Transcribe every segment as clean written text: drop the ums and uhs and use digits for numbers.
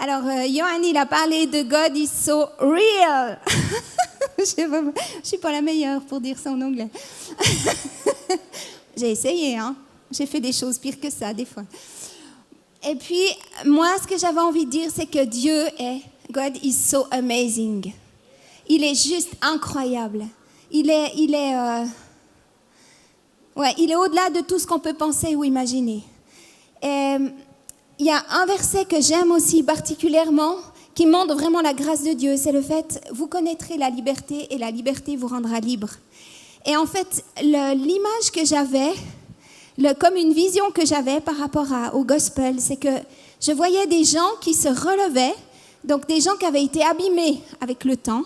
Alors, Johan, il a parlé de God is so real. Je suis pas la meilleure pour dire ça en anglais. J'ai essayé, hein. J'ai fait des choses pires que ça, des fois. Et puis, moi, ce que j'avais envie de dire, c'est que God is so amazing. Il est juste incroyable. Il est au-delà de tout ce qu'on peut penser ou imaginer. Et il y a un verset que j'aime aussi particulièrement, qui montre vraiment la grâce de Dieu. C'est le fait, vous connaîtrez la liberté et la liberté vous rendra libre. Et en fait, l'image que j'avais, comme une vision que j'avais par rapport au gospel, c'est que je voyais des gens qui se relevaient, donc des gens qui avaient été abîmés avec le temps,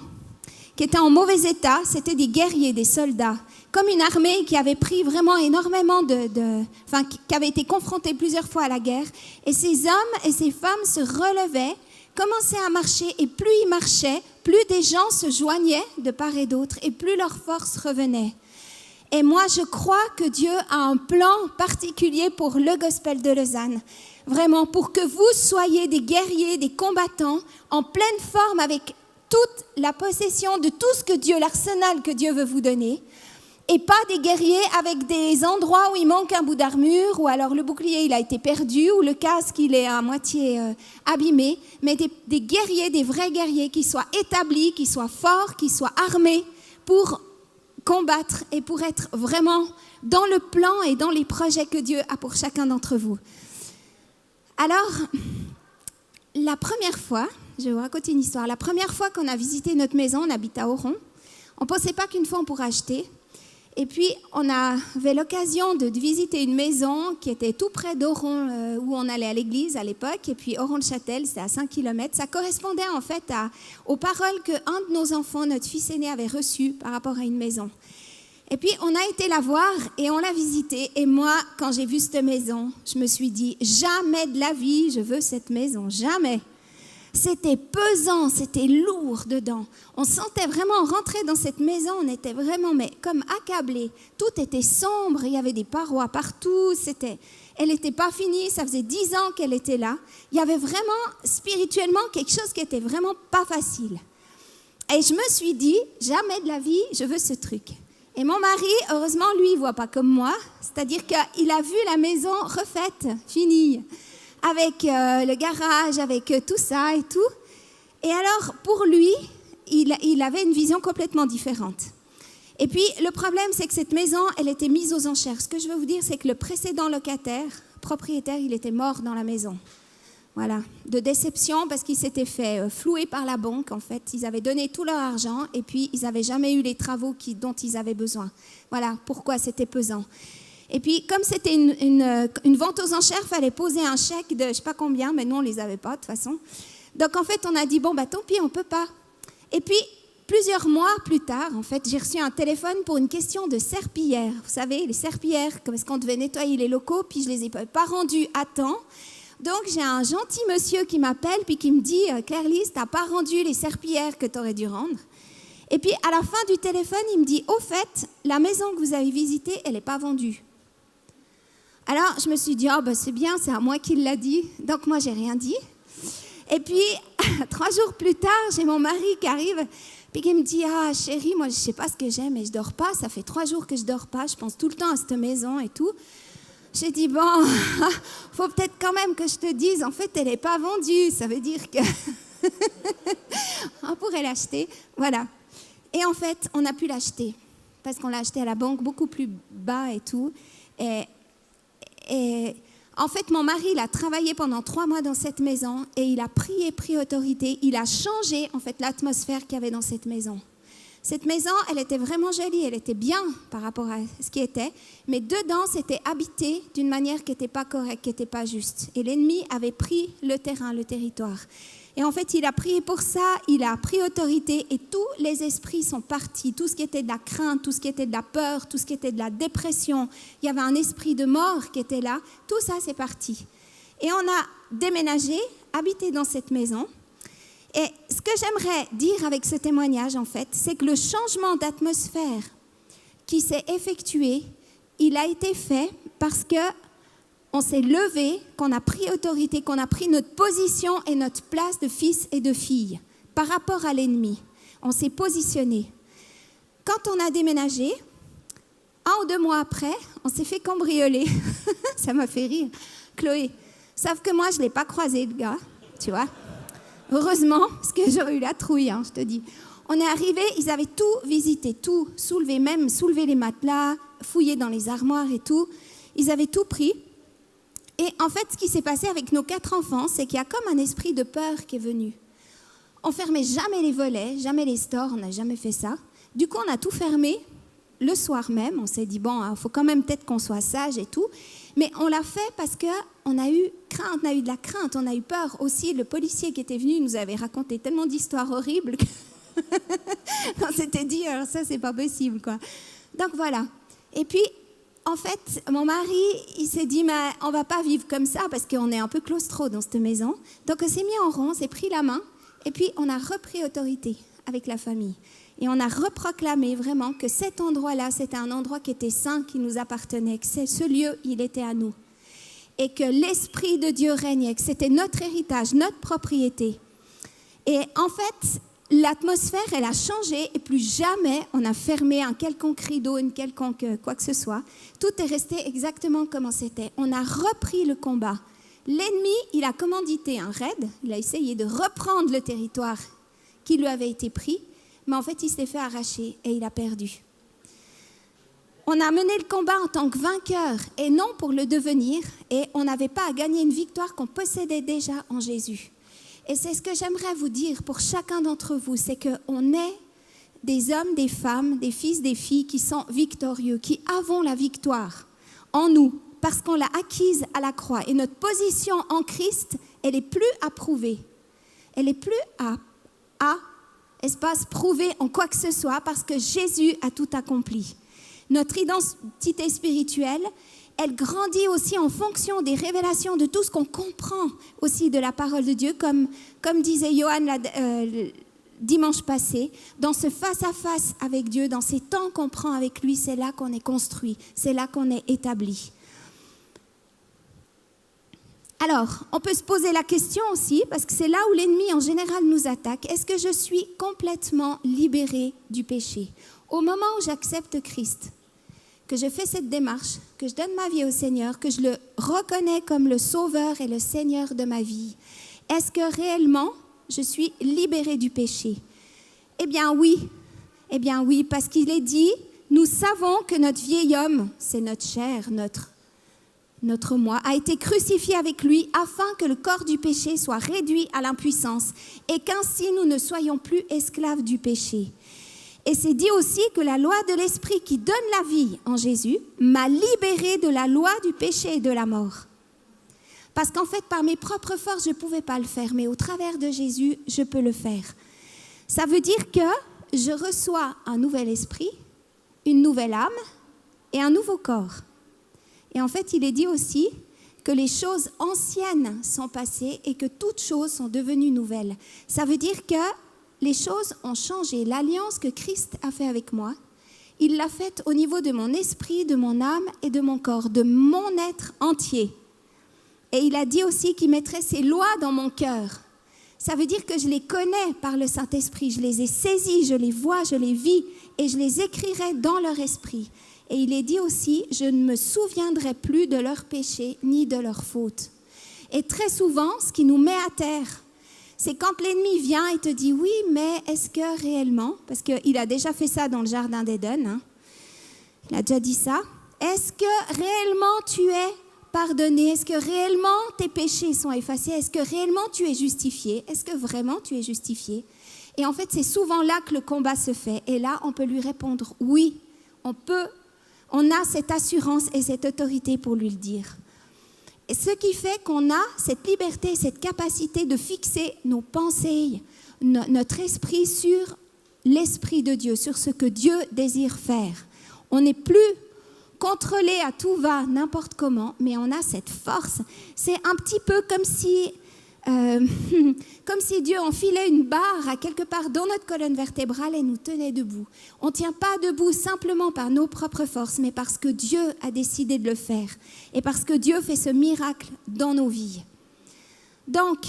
qui étaient en mauvais état, c'était des guerriers, des soldats, comme une armée qui avait pris vraiment énormément qui avait été confrontée plusieurs fois à la guerre. Et ces hommes et ces femmes se relevaient, commençaient à marcher, et plus ils marchaient, plus des gens se joignaient de part et d'autre, et plus leur force revenait. Et moi, je crois que Dieu a un plan particulier pour le gospel de Lausanne. Vraiment, pour que vous soyez des guerriers, des combattants, en pleine forme avec toute la possession de tout ce que Dieu, l'arsenal que Dieu veut vous donner. Et pas des guerriers avec des endroits où il manque un bout d'armure, ou alors le bouclier il a été perdu, ou le casque il est à moitié abîmé, mais des guerriers, des vrais guerriers qui soient établis, qui soient forts, qui soient armés pour combattre et pour être vraiment dans le plan et dans les projets que Dieu a pour chacun d'entre vous. Alors, la première fois, je vais vous raconter une histoire, la première fois qu'on a visité notre maison, on habite à Oron, on ne pensait pas qu'une fois on pourrait acheter. Et puis, on avait l'occasion de visiter une maison qui était tout près d'Oron, où on allait à l'église à l'époque. Et puis, Oron-le-Châtel, c'est à 5 km. Ça correspondait en fait aux paroles qu'un de nos enfants, notre fils aîné, avait reçues par rapport à une maison. Et puis, on a été la voir et on l'a visitée. Et moi, quand j'ai vu cette maison, je me suis dit, jamais de la vie, je veux cette maison, jamais. C'était pesant, c'était lourd dedans. On sentait vraiment rentrer dans cette maison, on était vraiment comme accablés. Tout était sombre, il y avait des parois partout. Elle n'était pas finie, ça faisait 10 ans qu'elle était là. Il y avait vraiment spirituellement quelque chose qui était vraiment pas facile. Et je me suis dit, jamais de la vie, je veux ce truc. Et mon mari, heureusement, lui, il voit pas comme moi. C'est-à-dire qu'il a vu la maison refaite, finie, avec le garage, avec tout ça et tout. Et alors, pour lui, il avait une vision complètement différente. Et puis, le problème, c'est que cette maison, elle était mise aux enchères. Ce que je veux vous dire, c'est que le précédent propriétaire, il était mort dans la maison. Voilà, de déception parce qu'il s'était fait flouer par la banque, en fait. Ils avaient donné tout leur argent et puis ils n'avaient jamais eu les travaux dont ils avaient besoin. Voilà pourquoi c'était pesant. Et puis, comme c'était une vente aux enchères, il fallait poser un chèque de je ne sais pas combien, mais nous, on ne les avait pas de toute façon. Donc, en fait, on a dit, bon, tant pis, on ne peut pas. Et puis, plusieurs mois plus tard, en fait, j'ai reçu un téléphone pour une question de serpillière. Vous savez, les serpillères, comme est-ce qu'on devait nettoyer les locaux, puis je ne les ai pas rendues à temps. Donc, j'ai un gentil monsieur qui m'appelle, puis qui me dit, Claire-Lise, tu n'as pas rendu les serpillères que tu aurais dû rendre. Et puis, à la fin du téléphone, il me dit, au fait, la maison que vous avez visitée, elle n'est pas vendue. Alors, je me suis dit, c'est bien, c'est à moi qu'il l'a dit. Donc, moi, j'ai rien dit. Et puis, 3 jours plus tard, j'ai mon mari qui arrive, puis qui me dit, chérie, moi, je ne sais pas ce que j'ai, mais je ne dors pas. Ça fait 3 jours que je ne dors pas. Je pense tout le temps à cette maison et tout. J'ai dit, bon, faut peut-être quand même que je te dise, en fait, elle n'est pas vendue. Ça veut dire que on pourrait l'acheter. Voilà. Et en fait, on a pu l'acheter parce qu'on l'a acheté à la banque beaucoup plus bas et tout. Et en fait, mon mari, il a travaillé pendant 3 mois dans cette maison et il a pris autorité. Il a changé, en fait, l'atmosphère qu'il y avait dans cette maison. Cette maison, elle était vraiment jolie, elle était bien par rapport à ce qui était, mais dedans, c'était habité d'une manière qui n'était pas correcte, qui n'était pas juste. Et l'ennemi avait pris le terrain, le territoire. Et en fait, il a prié pour ça, il a pris autorité et tous les esprits sont partis. Tout ce qui était de la crainte, tout ce qui était de la peur, tout ce qui était de la dépression. Il y avait un esprit de mort qui était là. Tout ça, c'est parti. Et on a déménagé, habité dans cette maison. Et ce que j'aimerais dire avec ce témoignage, en fait, c'est que le changement d'atmosphère qui s'est effectué, il a été fait parce que on s'est levé, qu'on a pris autorité, qu'on a pris notre position et notre place de fils et de filles par rapport à l'ennemi. On s'est positionné. Quand on a déménagé, 1 ou 2 mois après, on s'est fait cambrioler. Ça m'a fait rire. Chloé, sauf que moi, je ne l'ai pas croisé, le gars, tu vois. Heureusement, parce que j'aurais eu la trouille, je te dis. On est arrivés, ils avaient tout visité, tout soulevé, même soulevé les matelas, fouillé dans les armoires et tout. Ils avaient tout pris. Et en fait, ce qui s'est passé avec nos 4 enfants, c'est qu'il y a comme un esprit de peur qui est venu. On ne fermait jamais les volets, jamais les stores, on n'a jamais fait ça. Du coup, on a tout fermé le soir même. On s'est dit, bon, il faut quand même peut-être qu'on soit sage et tout. Mais on l'a fait parce qu'on a eu crainte, on a eu de la crainte, on a eu peur aussi. Le policier qui était venu nous avait raconté tellement d'histoires horribles qu'on s'était dit, alors ça, c'est pas possible, quoi. Donc voilà. Et puis, en fait, mon mari, il s'est dit, mais on va pas vivre comme ça parce qu'on est un peu claustro dans cette maison. Donc on s'est mis en rond, on s'est pris la main et puis on a repris autorité avec la famille. Et on a reproclamé vraiment que cet endroit-là, c'était un endroit qui était saint, qui nous appartenait, que ce lieu, il était à nous. Et que l'Esprit de Dieu régnait, que c'était notre héritage, notre propriété. Et en fait, l'atmosphère, elle a changé et plus jamais on a fermé un quelconque rideau, une quelconque quoi que ce soit. Tout est resté exactement comme c'était. On a repris le combat. L'ennemi, il a commandité un raid, il a essayé de reprendre le territoire qui lui avait été pris. Mais en fait, il s'est fait arracher et il a perdu. On a mené le combat en tant que vainqueur et non pour le devenir. Et on n'avait pas à gagner une victoire qu'on possédait déjà en Jésus. Et c'est ce que j'aimerais vous dire pour chacun d'entre vous, c'est qu'on est des hommes, des femmes, des fils, des filles qui sont victorieux, qui avons la victoire en nous parce qu'on l'a acquise à la croix. Et notre position en Christ, elle n'est plus à prouver. Elle n'est plus à espace prouvé en quoi que ce soit parce que Jésus a tout accompli. Notre identité spirituelle, elle grandit aussi en fonction des révélations de tout ce qu'on comprend aussi de la parole de Dieu, comme disait Johan dimanche passé, dans ce face-à-face avec Dieu, dans ces temps qu'on prend avec lui, c'est là qu'on est construit, c'est là qu'on est établi. Alors, on peut se poser la question aussi, parce que c'est là où l'ennemi en général nous attaque. Est-ce que je suis complètement libérée du péché? Au moment où j'accepte Christ, que je fais cette démarche, que je donne ma vie au Seigneur, que je le reconnais comme le Sauveur et le Seigneur de ma vie, est-ce que réellement je suis libérée du péché? Eh bien oui, parce qu'il est dit, nous savons que notre vieil homme, c'est notre chair, notre moi, a été crucifié avec lui afin que le corps du péché soit réduit à l'impuissance et qu'ainsi nous ne soyons plus esclaves du péché. Et c'est dit aussi que la loi de l'Esprit qui donne la vie en Jésus m'a libérée de la loi du péché et de la mort. Parce qu'en fait, par mes propres forces, je ne pouvais pas le faire, mais au travers de Jésus, je peux le faire. Ça veut dire que je reçois un nouvel esprit, une nouvelle âme et un nouveau corps. Et en fait, il est dit aussi que les choses anciennes sont passées et que toutes choses sont devenues nouvelles. Ça veut dire que les choses ont changé. L'alliance que Christ a faite avec moi, il l'a faite au niveau de mon esprit, de mon âme et de mon corps, de mon être entier. Et il a dit aussi qu'il mettrait ses lois dans mon cœur. Ça veut dire que je les connais par le Saint-Esprit, je les ai saisies, je les vois, je les vis et je les écrirai dans leur esprit. Et il est dit aussi, je ne me souviendrai plus de leurs péchés ni de leurs fautes. Et très souvent, ce qui nous met à terre, c'est quand l'ennemi vient et te dit, oui, mais est-ce que réellement, parce qu'il a déjà fait ça dans le jardin d'Éden, il a déjà dit ça, est-ce que réellement tu es pardonné? Est-ce que réellement tes péchés sont effacés? Est-ce que réellement tu es justifié? Est-ce que vraiment tu es justifié? Et en fait, c'est souvent là que le combat se fait. Et là, on peut lui répondre, oui, on a cette assurance et cette autorité pour lui le dire. Et ce qui fait qu'on a cette liberté, cette capacité de fixer nos pensées, notre esprit sur l'Esprit de Dieu, sur ce que Dieu désire faire. On n'est plus contrôlé à tout va, n'importe comment, mais on a cette force. C'est un petit peu comme si comme si Dieu enfilait une barre à quelque part dans notre colonne vertébrale et nous tenait debout. On ne tient pas debout simplement par nos propres forces, mais parce que Dieu a décidé de le faire et parce que Dieu fait ce miracle dans nos vies. Donc,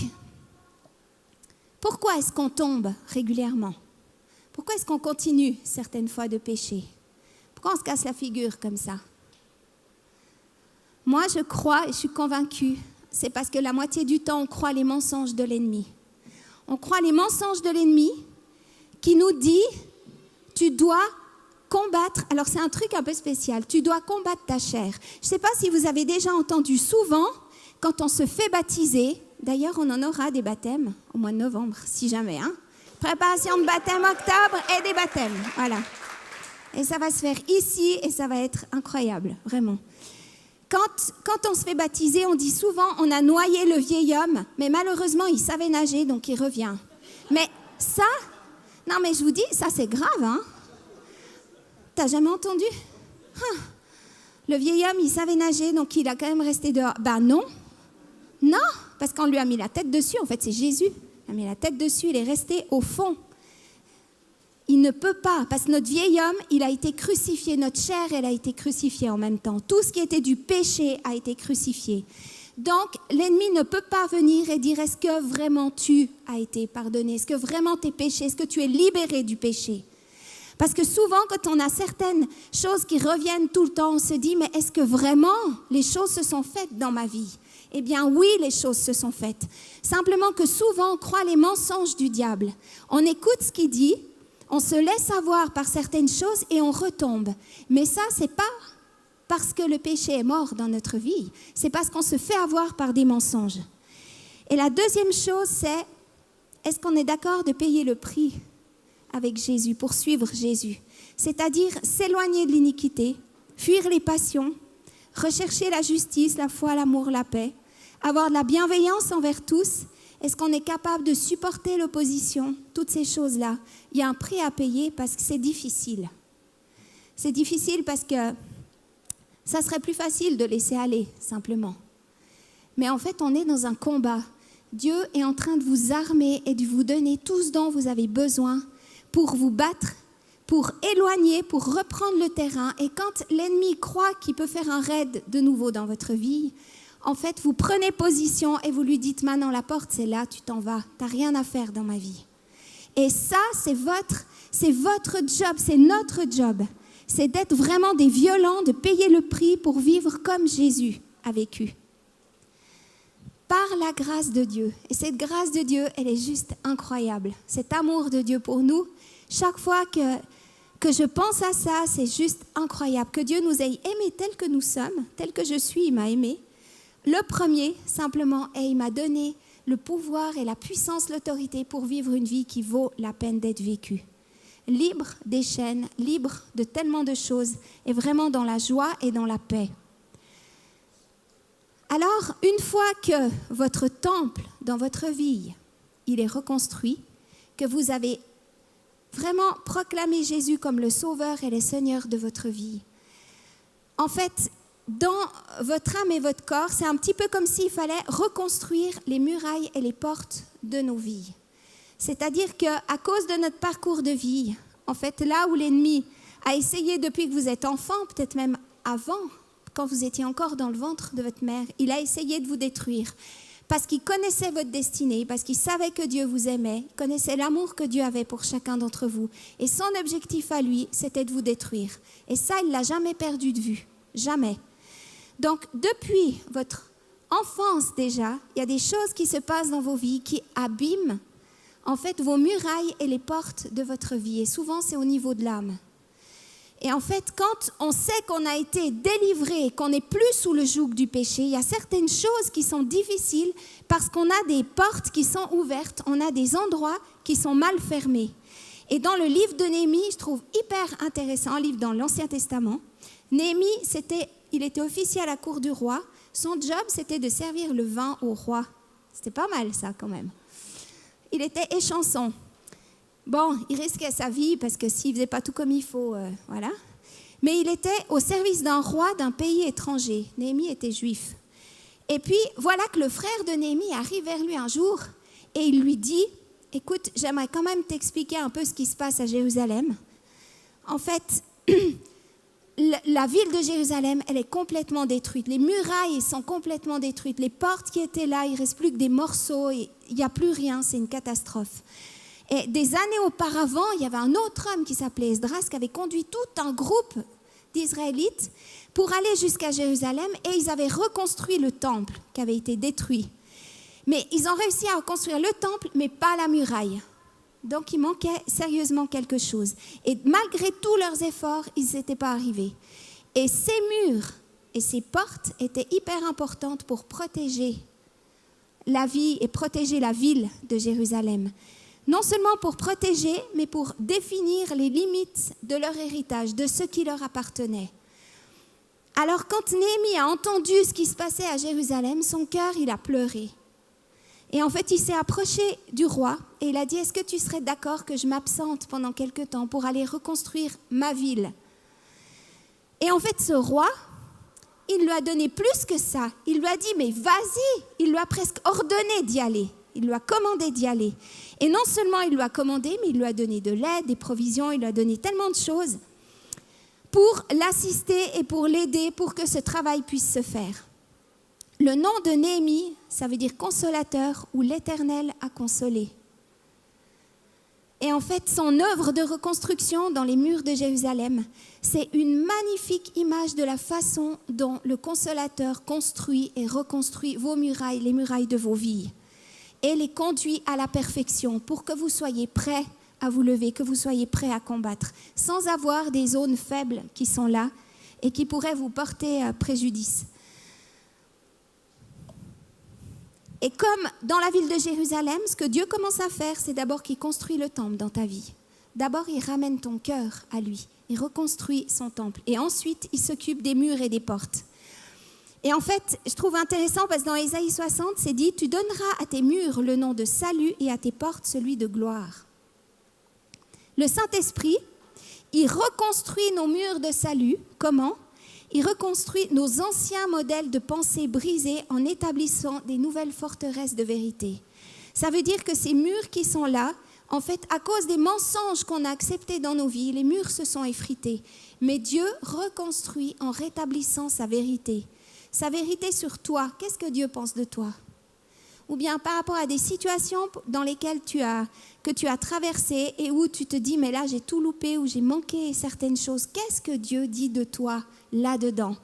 pourquoi est-ce qu'on tombe régulièrement? Pourquoi est-ce qu'on continue certaines fois de pécher? Pourquoi on se casse la figure comme ça? Moi, je crois et je suis convaincue, c'est parce que la moitié du temps, on croit les mensonges de l'ennemi. On croit les mensonges de l'ennemi qui nous dit, tu dois combattre, alors c'est un truc un peu spécial, tu dois combattre ta chair. Je ne sais pas si vous avez déjà entendu souvent, quand on se fait baptiser, d'ailleurs on en aura des baptêmes au mois de novembre, si jamais, hein. Préparation de baptême octobre et des baptêmes, voilà. Et ça va se faire ici et ça va être incroyable, vraiment. Quand on se fait baptiser, on dit souvent on a noyé le vieil homme, mais malheureusement il savait nager donc il revient. Mais ça, non mais je vous dis, ça c'est grave, hein. T'as jamais entendu? Le vieil homme il savait nager donc il a quand même resté dehors. Ben non, parce qu'on lui a mis la tête dessus, en fait c'est Jésus. Il a mis la tête dessus, il est resté au fond. Il ne peut pas, parce que notre vieil homme, il a été crucifié, notre chair, elle a été crucifiée en même temps. Tout ce qui était du péché a été crucifié. Donc, l'ennemi ne peut pas venir et dire, est-ce que vraiment tu as été pardonné? Est-ce que vraiment tes péchés, est-ce que tu es libéré du péché? Parce que souvent, quand on a certaines choses qui reviennent tout le temps, on se dit, mais est-ce que vraiment les choses se sont faites dans ma vie? Eh bien oui, les choses se sont faites. Simplement que souvent, on croit les mensonges du diable. On écoute ce qu'il dit, on se laisse avoir par certaines choses et on retombe. Mais ça, c'est pas parce que le péché est mort dans notre vie. C'est parce qu'on se fait avoir par des mensonges. Et la deuxième chose, c'est, est-ce qu'on est d'accord de payer le prix avec Jésus, pour suivre Jésus? C'est-à-dire s'éloigner de l'iniquité, fuir les passions, rechercher la justice, la foi, l'amour, la paix, avoir de la bienveillance envers tous. Est-ce qu'on est capable de supporter l'opposition? Toutes ces choses-là, il y a un prix à payer parce que c'est difficile. C'est difficile parce que ça serait plus facile de laisser aller, simplement. Mais en fait, on est dans un combat. Dieu est en train de vous armer et de vous donner tout ce dont vous avez besoin pour vous battre, pour éloigner, pour reprendre le terrain. Et quand l'ennemi croit qu'il peut faire un raid de nouveau dans votre vie, en fait, vous prenez position et vous lui dites, maintenant la porte c'est là, tu t'en vas, tu n'as rien à faire dans ma vie. Et ça, c'est votre job, c'est notre job. C'est d'être vraiment des violents, de payer le prix pour vivre comme Jésus a vécu. Par la grâce de Dieu. Et cette grâce de Dieu, elle est juste incroyable. Cet amour de Dieu pour nous, chaque fois que je pense à ça, c'est juste incroyable. Que Dieu nous ait aimés tels que nous sommes, tels que je suis, il m'a aimé. Le premier, simplement, et il m'a donné le pouvoir et la puissance, l'autorité pour vivre une vie qui vaut la peine d'être vécue. Libre des chaînes, libre de tellement de choses, et vraiment dans la joie et dans la paix. Alors, une fois que votre temple dans votre vie, il est reconstruit, que vous avez vraiment proclamé Jésus comme le Sauveur et le Seigneur de votre vie, en fait, dans votre âme et votre corps, c'est un petit peu comme s'il fallait reconstruire les murailles et les portes de nos vies. C'est-à-dire qu'à cause de notre parcours de vie, en fait, là où l'ennemi a essayé depuis que vous êtes enfant, peut-être même avant, quand vous étiez encore dans le ventre de votre mère, il a essayé de vous détruire. Parce qu'il connaissait votre destinée, parce qu'il savait que Dieu vous aimait, il connaissait l'amour que Dieu avait pour chacun d'entre vous. Et son objectif à lui, c'était de vous détruire. Et ça, il ne l'a jamais perdu de vue. Jamais. Donc, depuis votre enfance déjà, il y a des choses qui se passent dans vos vies qui abîment, en fait, vos murailles et les portes de votre vie. Et souvent, c'est au niveau de l'âme. Et en fait, quand on sait qu'on a été délivré, qu'on n'est plus sous le joug du péché, il y a certaines choses qui sont difficiles parce qu'on a des portes qui sont ouvertes, on a des endroits qui sont mal fermés. Et dans le livre de Néhémie, je trouve hyper intéressant, un livre dans l'Ancien Testament, Néhémie, il était officier à la cour du roi. Son job, c'était de servir le vin au roi. C'était pas mal, ça, quand même. Il était échanson. Bon, il risquait sa vie parce que s'il ne faisait pas tout comme il faut, voilà. Mais il était au service d'un roi d'un pays étranger. Néhémie était juif. Et puis, voilà que le frère de Néhémie arrive vers lui un jour et il lui dit, écoute, j'aimerais quand même t'expliquer un peu ce qui se passe à Jérusalem. En fait, la ville de Jérusalem, elle est complètement détruite. Les murailles sont complètement détruites. Les portes qui étaient là, il ne reste plus que des morceaux. Il n'y a plus rien, c'est une catastrophe. Et des années auparavant, il y avait un autre homme qui s'appelait Esdras qui avait conduit tout un groupe d'Israélites pour aller jusqu'à Jérusalem et ils avaient reconstruit le temple qui avait été détruit. Mais ils ont réussi à reconstruire le temple, mais pas la muraille. Donc, il manquait sérieusement quelque chose. Et malgré tous leurs efforts, ils n'étaient pas arrivés. Et ces murs et ces portes étaient hyper importantes pour protéger la vie et protéger la ville de Jérusalem. Non seulement pour protéger, mais pour définir les limites de leur héritage, de ce qui leur appartenait. Alors, quand Néhémie a entendu ce qui se passait à Jérusalem, son cœur, il a pleuré. Et en fait, il s'est approché du roi et il a dit, est-ce que tu serais d'accord que je m'absente pendant quelque temps pour aller reconstruire ma ville? Et en fait, ce roi, il lui a donné plus que ça. Il lui a dit, mais vas-y. Il lui a presque ordonné d'y aller. Il lui a commandé d'y aller. Et non seulement il lui a commandé, mais il lui a donné de l'aide, des provisions, il lui a donné tellement de choses pour l'assister et pour l'aider pour que ce travail puisse se faire. Le nom de Néhémie, ça veut dire consolateur ou l'Éternel a consolé. Et en fait, son œuvre de reconstruction dans les murs de Jérusalem, c'est une magnifique image de la façon dont le consolateur construit et reconstruit vos murailles, les murailles de vos vies, et les conduit à la perfection pour que vous soyez prêts à vous lever, que vous soyez prêts à combattre, sans avoir des zones faibles qui sont là et qui pourraient vous porter préjudice. Et comme dans la ville de Jérusalem, ce que Dieu commence à faire, c'est d'abord qu'il construit le temple dans ta vie. D'abord, il ramène ton cœur à lui. Il reconstruit son temple. Et ensuite, il s'occupe des murs et des portes. Et en fait, je trouve intéressant parce que dans Ésaïe 60, c'est dit « Tu donneras à tes murs le nom de salut et à tes portes celui de gloire. » Le Saint-Esprit, il reconstruit nos murs de salut. Comment ? Il reconstruit nos anciens modèles de pensée brisés en établissant des nouvelles forteresses de vérité. Ça veut dire que ces murs qui sont là, en fait, à cause des mensonges qu'on a acceptés dans nos vies, les murs se sont effrités. Mais Dieu reconstruit en rétablissant sa vérité. Sa vérité sur toi. Qu'est-ce que Dieu pense de toi ? Ou bien par rapport à des situations dans lesquelles que tu as traversées et où tu te dis « mais là j'ai tout loupé » ou « j'ai manqué certaines choses ». Qu'est-ce que Dieu dit de toi là-dedans ?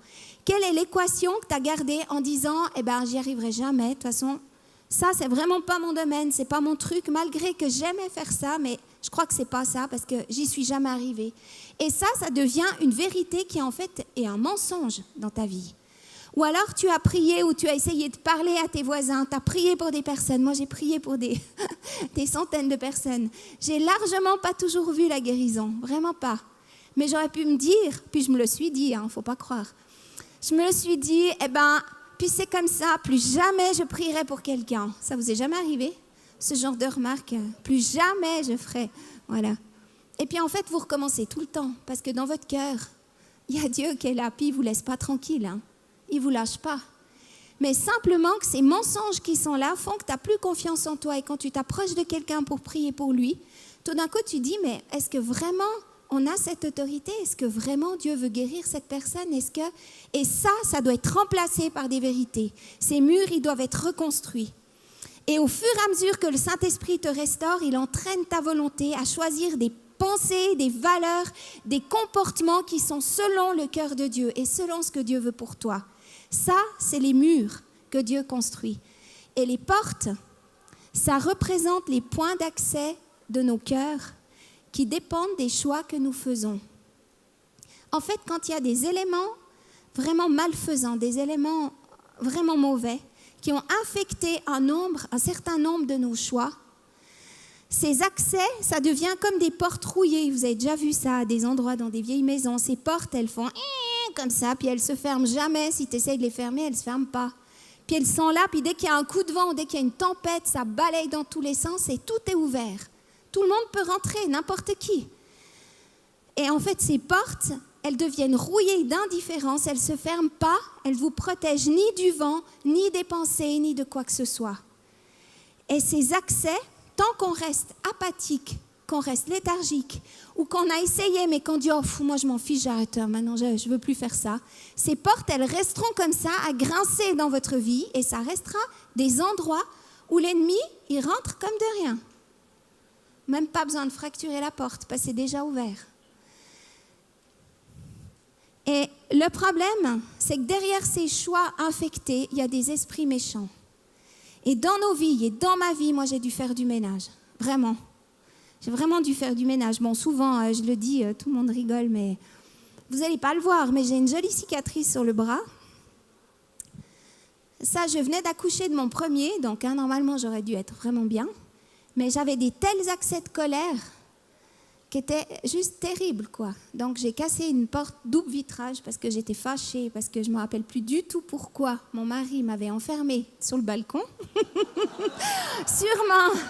Quelle est l'équation que tu as gardée en disant « eh bien j'y arriverai jamais, de toute façon ça c'est vraiment pas mon domaine, c'est pas mon truc, malgré que j'aimais faire ça, mais je crois que c'est pas ça parce que j'y suis jamais arrivée ». Et ça devient une vérité qui en fait est un mensonge dans ta vie. Ou alors tu as prié ou tu as essayé de parler à tes voisins, tu as prié pour des personnes. Moi, j'ai prié pour des centaines de personnes. J'ai largement pas toujours vu la guérison, vraiment pas. Mais j'aurais pu me dire, puis je me le suis dit, faut pas croire. Je me le suis dit, puis c'est comme ça, plus jamais je prierai pour quelqu'un. Ça vous est jamais arrivé, ce genre de remarque? Plus jamais je ferai, voilà. Et puis en fait, vous recommencez tout le temps, parce que dans votre cœur, il y a Dieu qui est là, puis il vous laisse pas tranquille, Il ne vous lâche pas. Mais simplement que ces mensonges qui sont là font que tu n'as plus confiance en toi. Et quand tu t'approches de quelqu'un pour prier pour lui, tout d'un coup tu dis, mais est-ce que vraiment on a cette autorité? Est-ce que vraiment Dieu veut guérir cette personne? Et ça doit être remplacé par des vérités. Ces murs, ils doivent être reconstruits. Et au fur et à mesure que le Saint-Esprit te restaure, il entraîne ta volonté à choisir des pensées, des valeurs, des comportements qui sont selon le cœur de Dieu et selon ce que Dieu veut pour toi. Ça, c'est les murs que Dieu construit. Et les portes, ça représente les points d'accès de nos cœurs qui dépendent des choix que nous faisons. En fait, quand il y a des éléments vraiment malfaisants, des éléments vraiment mauvais, qui ont infecté un certain nombre de nos choix, ces accès, ça devient comme des portes rouillées. Vous avez déjà vu ça à des endroits dans des vieilles maisons. Ces portes, elles font comme ça, puis elles se ferment jamais. Si tu essaies de les fermer, elles ne se ferment pas. Puis elles sont là, puis dès qu'il y a un coup de vent, dès qu'il y a une tempête, ça balaye dans tous les sens et tout est ouvert. Tout le monde peut rentrer, n'importe qui. Et en fait, ces portes, elles deviennent rouillées d'indifférence, elles ne se ferment pas, elles ne vous protègent ni du vent, ni des pensées, ni de quoi que ce soit. Et ces accès, tant qu'on reste apathique, qu'on reste léthargique, ou qu'on a essayé mais qu'on dit « Oh, moi je m'en fiche, j'arrête, maintenant je ne veux plus faire ça », ces portes, elles resteront comme ça à grincer dans votre vie et ça restera des endroits où l'ennemi, il rentre comme de rien. Même pas besoin de fracturer la porte parce que c'est déjà ouvert. Et le problème, c'est que derrière ces choix infectés, il y a des esprits méchants. Et dans nos vies et dans ma vie, moi j'ai dû faire du ménage, vraiment. J'ai vraiment dû faire du ménage. Bon, souvent, je le dis, tout le monde rigole, mais vous n'allez pas le voir, mais j'ai une jolie cicatrice sur le bras. Ça, je venais d'accoucher de mon premier, donc normalement, j'aurais dû être vraiment bien. Mais j'avais des tels accès de colère qui étaient juste terribles, quoi. Donc, j'ai cassé une porte double vitrage parce que j'étais fâchée, parce que je ne me rappelle plus du tout pourquoi mon mari m'avait enfermée sur le balcon. Sûrement.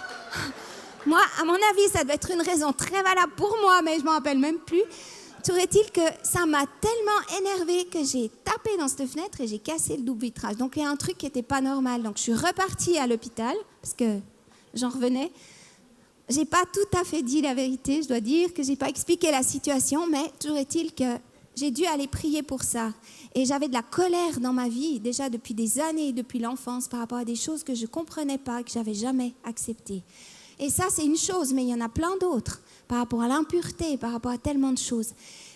Moi, à mon avis, ça devait être une raison très valable pour moi, mais je ne m'en rappelle même plus. Trouve-t-il que ça m'a tellement énervée que j'ai tapé dans cette fenêtre et j'ai cassé le double vitrage. Donc, il y a un truc qui n'était pas normal. Donc, je suis repartie à l'hôpital parce que j'en revenais. Je n'ai pas tout à fait dit la vérité, je dois dire que je n'ai pas expliqué la situation, mais toujours est-il que j'ai dû aller prier pour ça. Et j'avais de la colère dans ma vie, déjà depuis des années, depuis l'enfance, par rapport à des choses que je ne comprenais pas, que je n'avais jamais acceptées. Et ça, c'est une chose, mais il y en a plein d'autres, par rapport à l'impureté, par rapport à tellement de choses.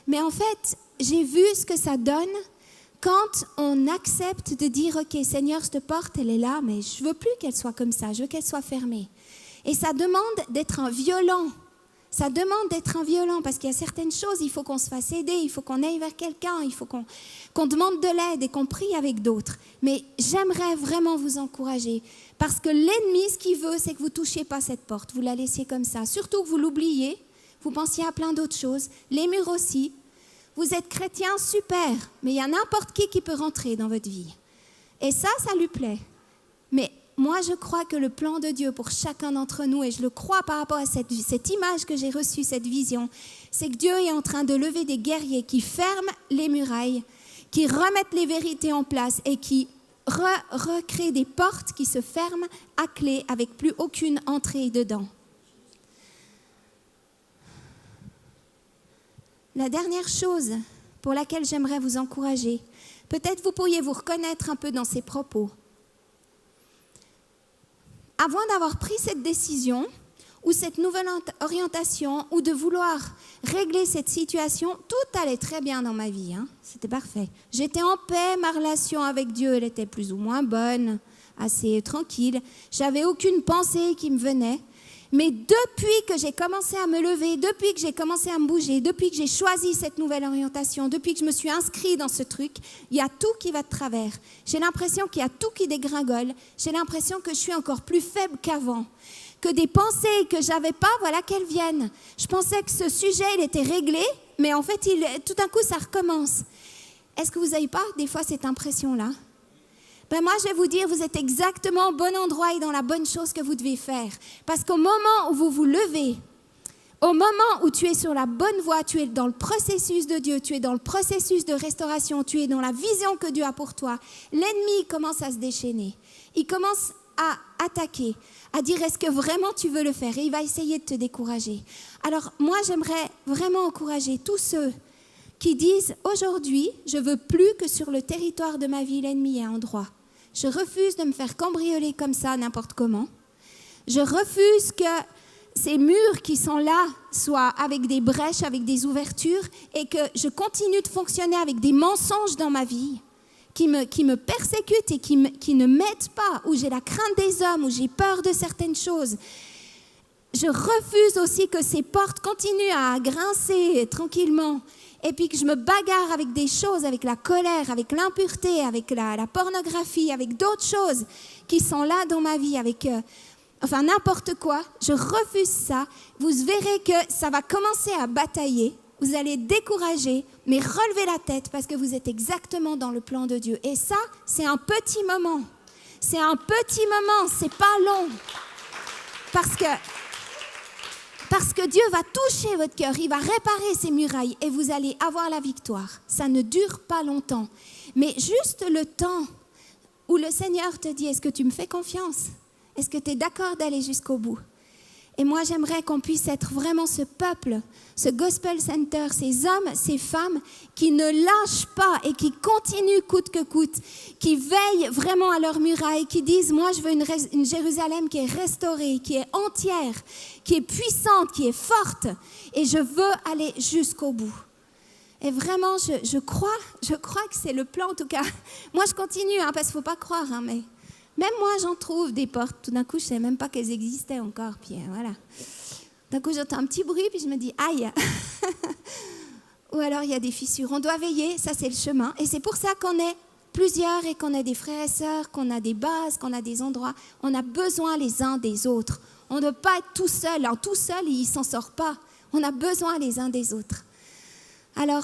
Mais en fait, j'ai vu ce que ça donne quand on accepte de dire « Ok, Seigneur, cette porte, elle est là, mais je ne veux plus qu'elle soit comme ça, je veux qu'elle soit fermée. » Et ça demande d'être un violent. Ça demande d'être un violent parce qu'il y a certaines choses, il faut qu'on se fasse aider, il faut qu'on aille vers quelqu'un, il faut qu'on demande de l'aide et qu'on prie avec d'autres. Mais j'aimerais vraiment vous encourager parce que l'ennemi, ce qu'il veut, c'est que vous ne touchiez pas cette porte, vous la laissiez comme ça. Surtout que vous l'oubliez, vous pensiez à plein d'autres choses, les murs aussi. Vous êtes chrétien, super, mais il y a n'importe qui peut rentrer dans votre vie. Et ça lui plaît. Mais moi, je crois que le plan de Dieu pour chacun d'entre nous, et je le crois par rapport à cette image que j'ai reçue, cette vision, c'est que Dieu est en train de lever des guerriers qui ferment les murailles, qui remettent les vérités en place et qui recréent des portes qui se ferment à clé avec plus aucune entrée dedans. La dernière chose pour laquelle j'aimerais vous encourager, peut-être vous pourriez vous reconnaître un peu dans ces propos. Avant d'avoir pris cette décision ou cette nouvelle orientation ou de vouloir régler cette situation, tout allait très bien dans ma vie. C'était parfait. J'étais en paix, ma relation avec Dieu, elle était plus ou moins bonne, assez tranquille. J'avais aucune pensée qui me venait. Mais depuis que j'ai commencé à me lever, depuis que j'ai commencé à me bouger, depuis que j'ai choisi cette nouvelle orientation, depuis que je me suis inscrite dans ce truc, il y a tout qui va de travers. J'ai l'impression qu'il y a tout qui dégringole. J'ai l'impression que je suis encore plus faible qu'avant. Que des pensées que je n'avais pas, voilà qu'elles viennent. Je pensais que ce sujet, il était réglé, mais en fait, tout d'un coup, ça recommence. Est-ce que vous n'avez pas des fois cette impression-là ? Ben moi, je vais vous dire, vous êtes exactement au bon endroit et dans la bonne chose que vous devez faire. Parce qu'au moment où vous vous levez, au moment où tu es sur la bonne voie, tu es dans le processus de Dieu, tu es dans le processus de restauration, tu es dans la vision que Dieu a pour toi, l'ennemi commence à se déchaîner. Il commence à attaquer, à dire est-ce que vraiment tu veux le faire ? Et il va essayer de te décourager. Alors moi, j'aimerais vraiment encourager tous ceux qui disent aujourd'hui, je ne veux plus que sur le territoire de ma vie, l'ennemi ait un droit. Je refuse de me faire cambrioler comme ça, n'importe comment. Je refuse que ces murs qui sont là soient avec des brèches, avec des ouvertures, et que je continue de fonctionner avec des mensonges dans ma vie qui me persécutent et qui ne m'aident pas, où j'ai la crainte des hommes, où j'ai peur de certaines choses. Je refuse aussi que ces portes continuent à grincer tranquillement et puis que je me bagarre avec des choses, avec la colère, avec l'impureté, avec la pornographie, avec d'autres choses qui sont là dans ma vie, avec n'importe quoi. Je refuse ça. Vous verrez que ça va commencer à batailler. Vous allez être découragés, mais relevez la tête parce que vous êtes exactement dans le plan de Dieu. Et ça, c'est un petit moment. C'est un petit moment, c'est pas long. Parce Parce que Dieu va toucher votre cœur, il va réparer ces murailles et vous allez avoir la victoire. Ça ne dure pas longtemps, mais juste le temps où le Seigneur te dit, est-ce que tu me fais confiance? Est-ce que tu es d'accord d'aller jusqu'au bout? Et moi, j'aimerais qu'on puisse être vraiment ce peuple, ce gospel center, ces hommes, ces femmes qui ne lâchent pas et qui continuent coûte que coûte, qui veillent vraiment à leurs murailles, qui disent, moi, je veux une Jérusalem qui est restaurée, qui est entière, qui est puissante, qui est forte, et je veux aller jusqu'au bout. Et vraiment, je crois que c'est le plan, en tout cas. Moi, je continue, parce qu'il ne faut pas croire, mais même moi, j'en trouve des portes. Tout d'un coup, je ne savais même pas qu'elles existaient encore. Puis voilà. D'un coup, j'entends un petit bruit, puis je me dis, aïe. Ou alors, il y a des fissures. On doit veiller, ça, c'est le chemin. Et c'est pour ça qu'on est plusieurs et qu'on a des frères et sœurs, qu'on a des bases, qu'on a des endroits. On a besoin les uns des autres. On ne doit pas être tout seul. Tout seul, il ne s'en sort pas. On a besoin les uns des autres. Alors,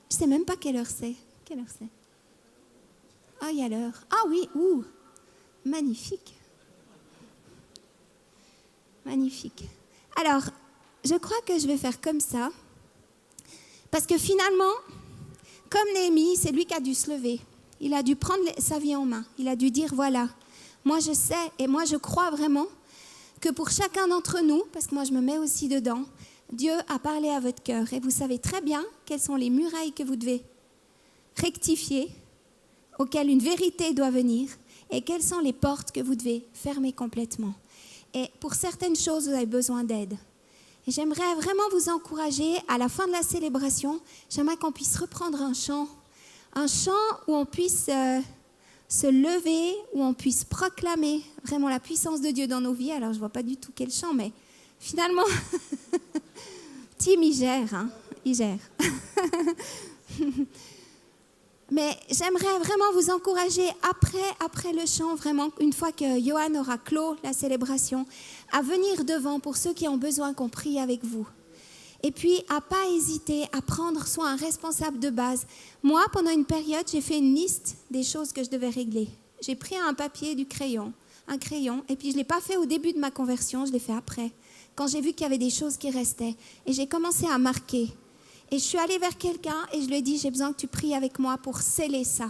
je ne sais même pas quelle heure c'est. Quelle heure c'est? Ah, il y a l'heure. Ah oui, magnifique. Magnifique. Alors, je crois que je vais faire comme ça. Parce que finalement, comme Néhémie, c'est lui qui a dû se lever. Il a dû prendre sa vie en main. Il a dû dire, voilà, moi je sais et moi je crois vraiment que pour chacun d'entre nous, parce que moi je me mets aussi dedans, Dieu a parlé à votre cœur et vous savez très bien quelles sont les murailles que vous devez rectifier, auxquelles une vérité doit venir et quelles sont les portes que vous devez fermer complètement. Et pour certaines choses, vous avez besoin d'aide. Et j'aimerais vraiment vous encourager, à la fin de la célébration, j'aimerais qu'on puisse reprendre un chant où on puisse se lever, où on puisse proclamer vraiment la puissance de Dieu dans nos vies. Alors je ne vois pas du tout quel chant, mais finalement... Tim, il gère, il gère. Mais j'aimerais vraiment vous encourager après le chant, vraiment, une fois que Johan aura clos la célébration, à venir devant pour ceux qui ont besoin qu'on prie avec vous. Et puis, à ne pas hésiter à prendre soit un responsable de base. Moi, pendant une période, j'ai fait une liste des choses que je devais régler. J'ai pris un papier, un crayon, et puis je ne l'ai pas fait au début de ma conversion, je l'ai fait après. Quand j'ai vu qu'il y avait des choses qui restaient. Et j'ai commencé à marquer. Et je suis allée vers quelqu'un et je lui ai dit, j'ai besoin que tu pries avec moi pour sceller ça,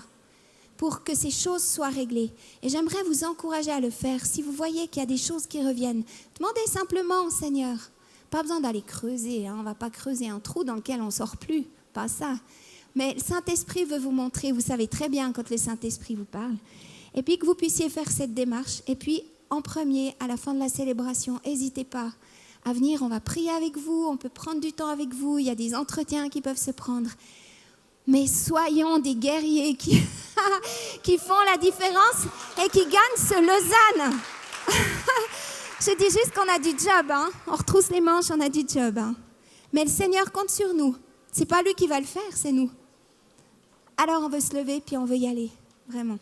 pour que ces choses soient réglées. Et j'aimerais vous encourager à le faire. Si vous voyez qu'il y a des choses qui reviennent, demandez simplement au Seigneur. Pas besoin d'aller creuser. On ne va pas creuser un trou dans lequel on ne sort plus. Pas ça. Mais le Saint-Esprit veut vous montrer. Vous savez très bien quand le Saint-Esprit vous parle. Et puis que vous puissiez faire cette démarche. Et puis, en premier, à la fin de la célébration, n'hésitez pas à venir, on va prier avec vous, on peut prendre du temps avec vous, il y a des entretiens qui peuvent se prendre. Mais soyons des guerriers qui, qui font la différence et qui gagnent ce Lausanne. Je dis juste qu'on a du job, on retrousse les manches, on a du job. Mais le Seigneur compte sur nous. Ce n'est pas lui qui va le faire, c'est nous. Alors on veut se lever puis on veut y aller, vraiment.